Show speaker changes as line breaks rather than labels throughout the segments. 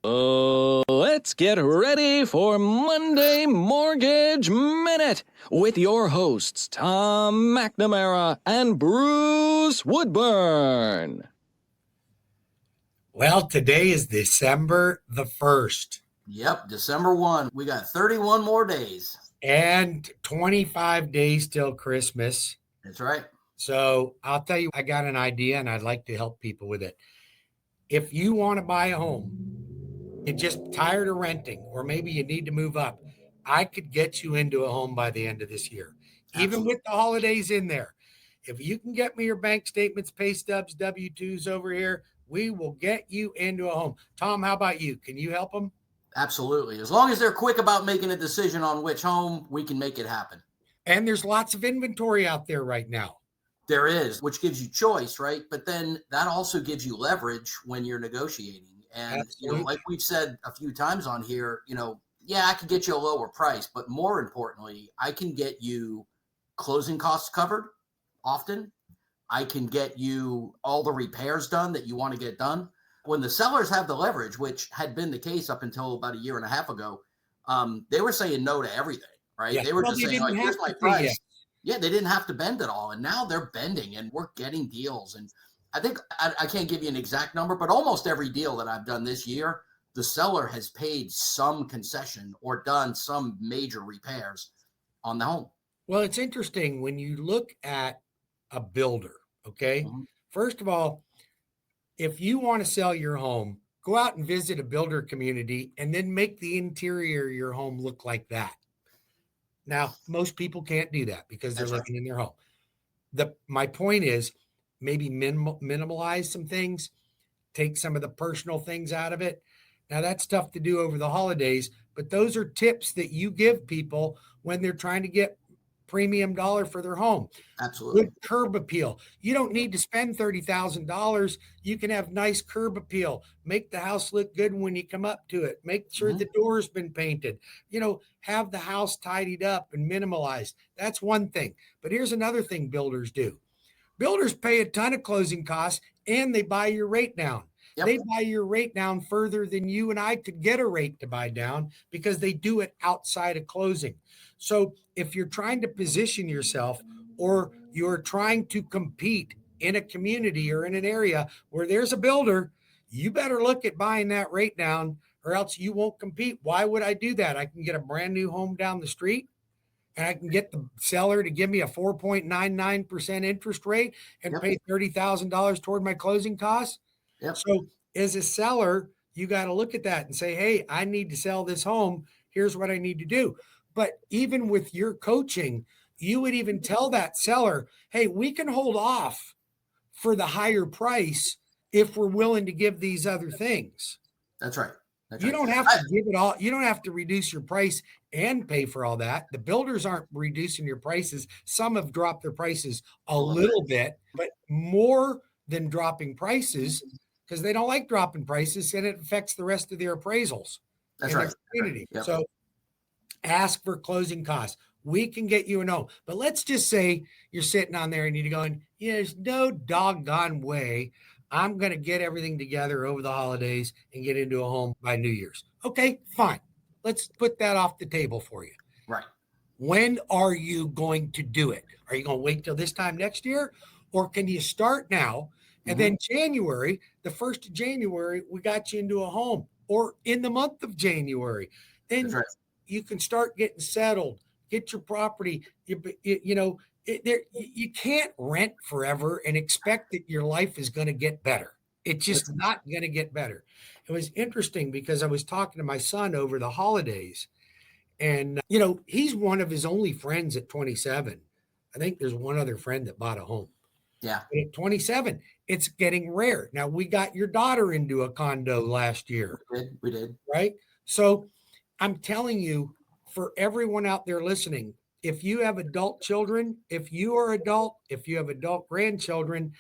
Let's get ready for Monday Mortgage Minute with your hosts, Tom McNamara and Bruce Woodburn.
Well, today is December the 1st.
Yep, December 1. We got 31 more days.
And 25 days till Christmas.
That's right.
So I'll tell you, I got an idea and I'd like to help people with it. If you want to buy a home, you're just tired of renting, or maybe you need to move up, I could get you into a home by the end of this year, even with the holidays in there. If you can get me your bank statements, pay stubs, W-2s over here, we will get you into a home. Tom, how about you? Can you help them?
Absolutely. As long as they're quick about making a decision on which home, we can make it happen.
And there's lots of inventory out there right now.
There is, which gives you choice, right? But then that also gives you leverage when you're negotiating. And, like we've said a few times on here, yeah, I can get you a lower price, but more importantly, I can get you closing costs covered often. I can get you all the repairs done that you want to get done. When the sellers have the leverage, which had been the case up until about a year and a half ago, they were saying no to everything, right?
Yeah.
They were just saying, like, here's my price.
Yes.
Yeah, they didn't have to bend at all. And now they're bending and we're getting deals. And I think I can't give you an exact number, but almost every deal that I've done this year, the seller has paid some concession or done some major repairs on the home.
Well, it's interesting when you look at a builder, okay? Mm-hmm. First of all, if you want to sell your home, go out and visit a builder community and then make the interior of your home look like that. Now, most people can't do that because they're living in their home. My point is maybe minimalize some things, take some of the personal things out of it. Now, that's tough to do over the holidays, but those are tips that you give people when they're trying to get premium dollar for their home.
Absolutely.
Good curb appeal. You don't need to spend $30,000. You can have nice curb appeal. Make the house look good when you come up to it. Make sure the door's been painted. Have the house tidied up and minimalized. That's one thing. But here's another thing builders do. Builders pay a ton of closing costs and they buy your rate down. Yep. They buy your rate down further than you and I could get a rate to buy down because they do it outside of closing. So if you're trying to position yourself or you're trying to compete in a community or in an area where there's a builder, you better look at buying that rate down or else you won't compete. Why would I do that? I can get a brand new home down the street and I can get the seller to give me a 4.99% interest rate and pay $30,000 toward my closing costs.
Yep.
So as a seller, you got to look at that and say, hey, I need to sell this home. Here's what I need to do. But even with your coaching, you would even tell that seller, hey, we can hold off for the higher price if we're willing to give these other things.
That's right.
You don't have to give it all. You don't have to reduce your price and pay for all that. The builders aren't reducing your prices. Some have dropped their prices a little bit, but more than dropping prices because they don't like dropping prices and it affects the rest of their appraisals.
That's right.
Their community.
Yep.
So ask for closing costs. We can get you a no. But let's just say you're sitting on there and you're going, there's no doggone way I'm going to get everything together over the holidays and get into a home by New Year's. Okay, fine. Let's put that off the table for you.
Right.
When are you going to do it? Are you going to wait till this time next year? Or can you start now? And then January, the 1st of January, we got you into a home. Or in the month of January. Then you can start getting settled, get your property. You can't rent forever and expect that your life is going to get better. It's just not going to get better. It was interesting because I was talking to my son over the holidays and, he's one of his only friends at 27. I think there's one other friend that bought a home.
Yeah.
But at 27, it's getting rare. Now we got your daughter into a condo last year.
We did.
Right. So I'm telling you, for everyone out there listening, if you have adult children, if you are adult, if you have adult grandchildren,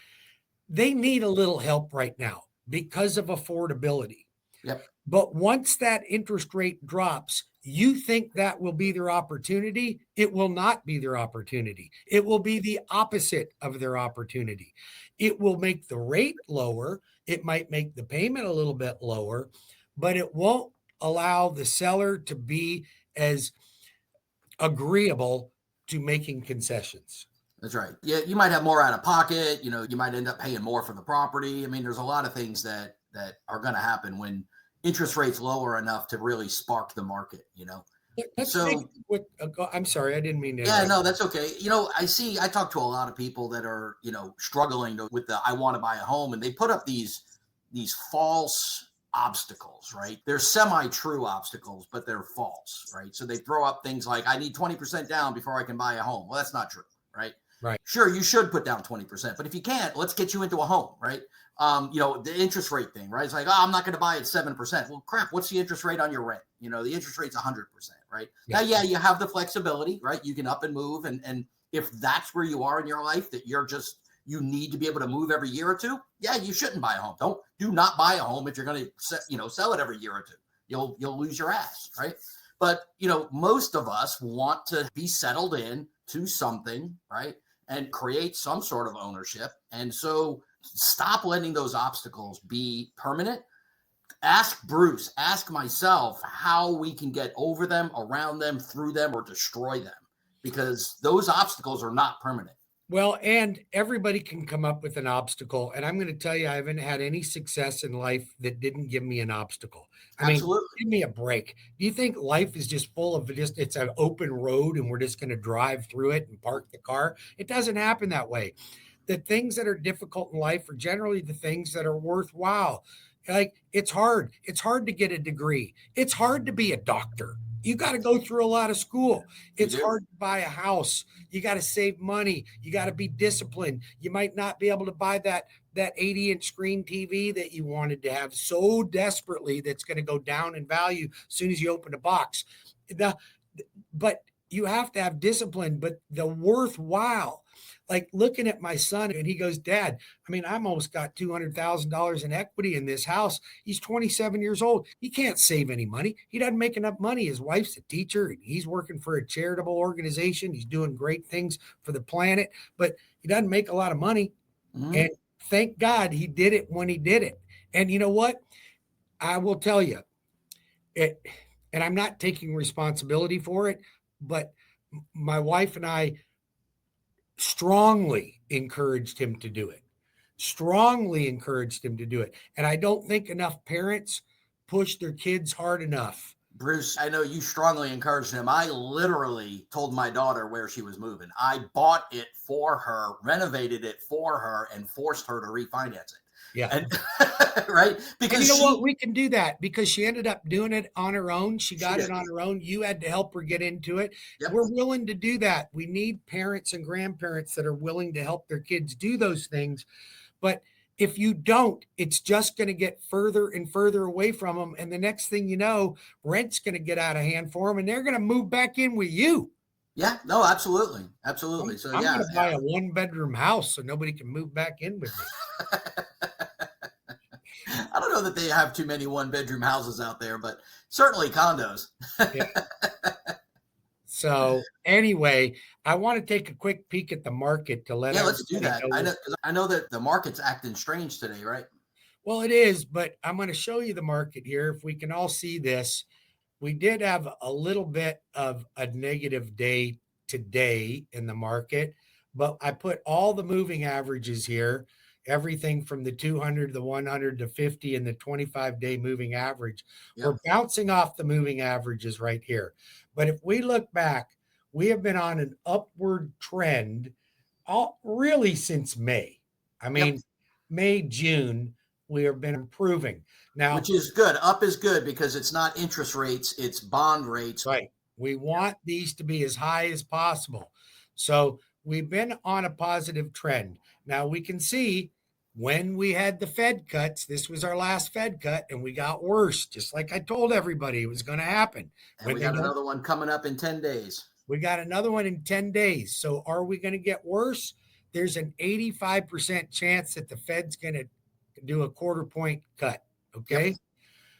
they need a little help right now because of affordability.
Yep.
But once that interest rate drops, you think that will be their opportunity. It will not be their opportunity. It will be the opposite of their opportunity. It will make the rate lower. It might make the payment a little bit lower, but it won't allow the seller to be as agreeable to making concessions.
That's right. Yeah, you might have more out of pocket. You might end up paying more for the property. I mean, there's a lot of things that are going to happen when interest rates lower enough to really spark the market.
Let's take
So
what I'm sorry, I didn't mean to
yeah,
interrupt.
no, that's okay. I talk to a lot of people that are struggling with the I want to buy a home, and they put up these false obstacles, right? They're semi-true obstacles, but they're false, right? So they throw up things like I need 20% down before I can buy a home. Well, that's not true, right?
Right.
Sure, you should put down 20%, but if you can't, let's get you into a home, right? The interest rate thing, right? It's like, oh, I'm not going to buy it 7%. Well, crap, what's the interest rate on your rent? The interest rate's 100%, right?
Yeah.
Now, yeah, you have the flexibility, right? You can up and move. And if that's where you are in your life, that you need to be able to move every year or two, yeah, you shouldn't buy a home. Do not buy a home if you're going to, sell it every year or two. You'll lose your ass, right? But, most of us want to be settled in to something, right? And create some sort of ownership. And so stop letting those obstacles be permanent. Ask Bruce, ask myself how we can get over them, around them, through them, or destroy them, because those obstacles are not permanent.
Well, and everybody can come up with an obstacle. And I'm going to tell you, I haven't had any success in life that didn't give me an obstacle. I mean,
Absolutely.
give me a break. Do you think life is just full of it's an open road and we're just going to drive through it and park the car? It doesn't happen that way. The things that are difficult in life are generally the things that are worthwhile. Like it's hard. It's hard to get a degree. It's hard to be a doctor. You got to go through a lot of school. It's hard to buy a house. You got to save money. You got to be disciplined. You might not be able to buy that 80-inch screen TV that you wanted to have so desperately that's going to go down in value as soon as you open a box. But you have to have discipline, but the worthwhile, like looking at my son and he goes, Dad, I mean, I'm almost got $200,000 in equity in this house. He's 27 years old. He can't save any money. He doesn't make enough money. His wife's a teacher and he's working for a charitable organization. He's doing great things for the planet, but he doesn't make a lot of money. Mm-hmm. And thank God he did it when he did it. And you know what? I will tell you it, and I'm not taking responsibility for it, but my wife and I strongly encouraged him to do it. And I don't think enough parents push their kids hard enough.
Bruce, I know you strongly encouraged him. I literally told my daughter where she was moving. I bought it for her, renovated it for her, and forced her to refinance it.
Yeah.
And, right? Because
you know what? We can do that because she ended up doing it on her own. She got it on her own. You had to help her get into it. Yep. We're willing to do that. We need parents and grandparents that are willing to help their kids do those things. But if you don't, it's just going to get further and further away from them. And the next thing you know, rent's going to get out of hand for them and they're going to move back in with you.
Yeah, no, absolutely. Absolutely.
I'm going to buy a 1-bedroom house so nobody can move back in with me.
I don't know that they have too many 1-bedroom houses out there, but certainly condos.
Yeah. So anyway, I want to take a quick peek at the market to let
let's do that. I know that the market's acting strange today, right?
Well, it is, but I'm going to show you the market here. If we can all see this, we did have a little bit of a negative day today in the market, but I put all the moving averages here. Everything from the 200, the 100, the 50, and the 25-day moving average. Yep. We're bouncing off the moving averages right here. But if we look back, we have been on an upward trend really since May. I mean, May, June, we have been improving. Now,
which is good. Up is good because it's not interest rates, it's bond rates.
Right. We want these to be as high as possible. So we've been on a positive trend. Now we can see when we had the Fed cuts, this was our last Fed cut, and we got worse, just like I told everybody it was going to happen.
And we got another one coming up in 10 days.
We got another one in 10 days. So are we going to get worse? There's an 85% chance that the Fed's going to do a 1/4 point cut. Okay. Yep.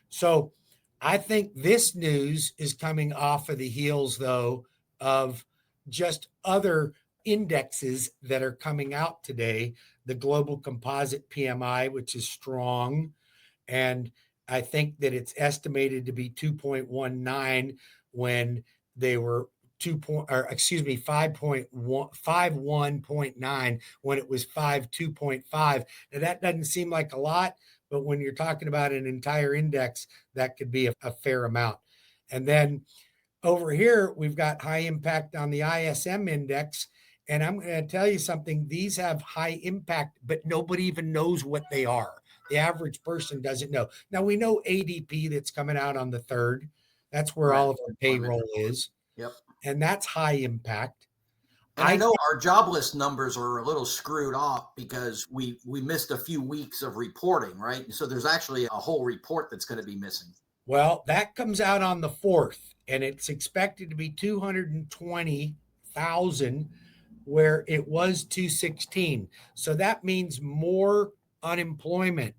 So I think this news is coming off of the heels, though, of just other indexes that are coming out today. The global composite PMI, which is strong, and I think that it's estimated to be 2.19 when they were 5.1.9 when it was 2.5. Now that doesn't seem like a lot, but when you're talking about an entire index, that could be a fair amount. And then over here, we've got high impact on the ISM index. And I'm going to tell you something, these have high impact, but nobody even knows what they are. The average person doesn't know. Now we know ADP that's coming out on the 3rd. That's where all of our payroll is.
Yep.
And that's high impact.
And I know our jobless numbers are a little screwed off because we missed a few weeks of reporting, right? So there's actually a whole report that's going to be missing.
Well, that comes out on the 4th, and it's expected to be 220,000 where it was 216. So that means more unemployment.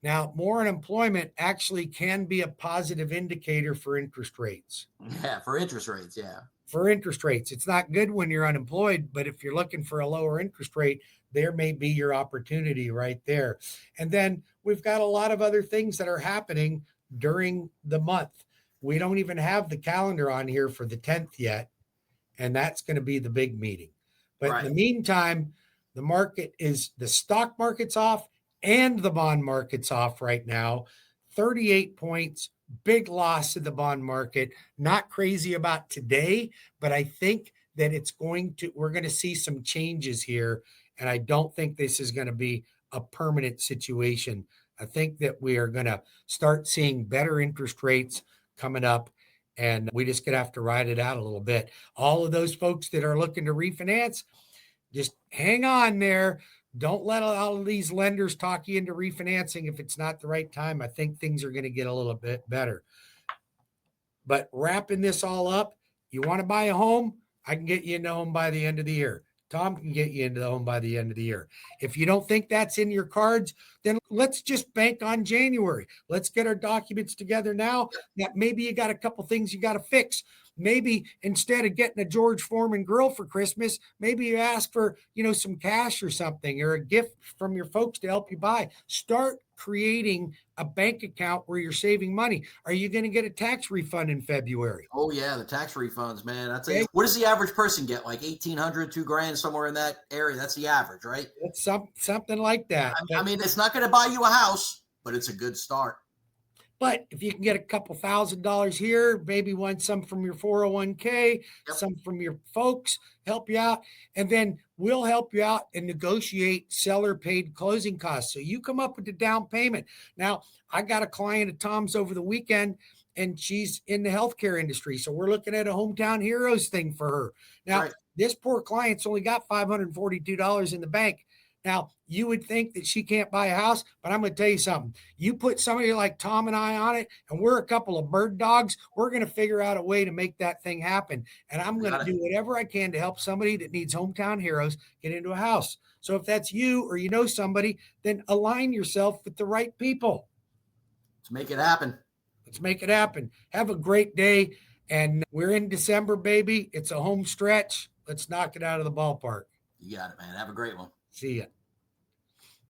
Now, more unemployment actually can be a positive indicator for interest rates.
Yeah, for interest rates, yeah.
For interest rates. It's not good when you're unemployed, but if you're looking for a lower interest rate, there may be your opportunity right there. And then we've got a lot of other things that are happening during the month. We don't even have the calendar on here for the 10th yet, and that's going to be the big meeting. But in the meantime, the stock market's off and the bond market's off right now. 38 points, big loss in the bond market. Not crazy about today, but I think that we're going to see some changes here. And I don't think this is going to be a permanent situation. I think that we are going to start seeing better interest rates coming up, and we just going to have to ride it out a little bit. All of those folks that are looking to refinance, just hang on there. Don't let all of these lenders talk you into refinancing if it's not the right time. I think things are going to get a little bit better. But wrapping this all up, you want to buy a home? I can get you into a home by the end of the year. Tom can get you into the home by the end of the year. If you don't think that's in your cards, then let's just bank on January. Let's get our documents together now. That maybe you got a couple things you got to fix. Maybe instead of getting a George Foreman grill for Christmas, maybe you ask for, some cash or something or a gift from your folks to help you buy. Start creating a bank account where you're saving money. Are you going to get a tax refund in February?
Oh yeah, the tax refunds, man. What does the average person get? Like $1,800, $2,000, somewhere in that area. That's the average, right?
It's something like that.
I mean, it's not going to buy you a house, but it's a good start.
But if you can get a couple $1,000s here, maybe some from your 401k, some from your folks, help you out. And then we'll help you out and negotiate seller paid closing costs. So you come up with the down payment. Now, I got a client of Tom's over the weekend, and she's in the healthcare industry. So we're looking at a Hometown Heroes thing for her. Now, this poor client's only got $542 in the bank. Now, you would think that she can't buy a house, but I'm going to tell you something. You put somebody like Tom and I on it, and we're a couple of bird dogs, we're going to figure out a way to make that thing happen. And I'm going to do whatever I can to help somebody that needs Hometown Heroes get into a house. So if that's you or you know somebody, then align yourself with the right people.
Let's make it happen.
Let's make it happen. Have a great day. And we're in December, baby. It's a home stretch. Let's knock it out of the ballpark.
You got it, man. Have a great one.
See ya.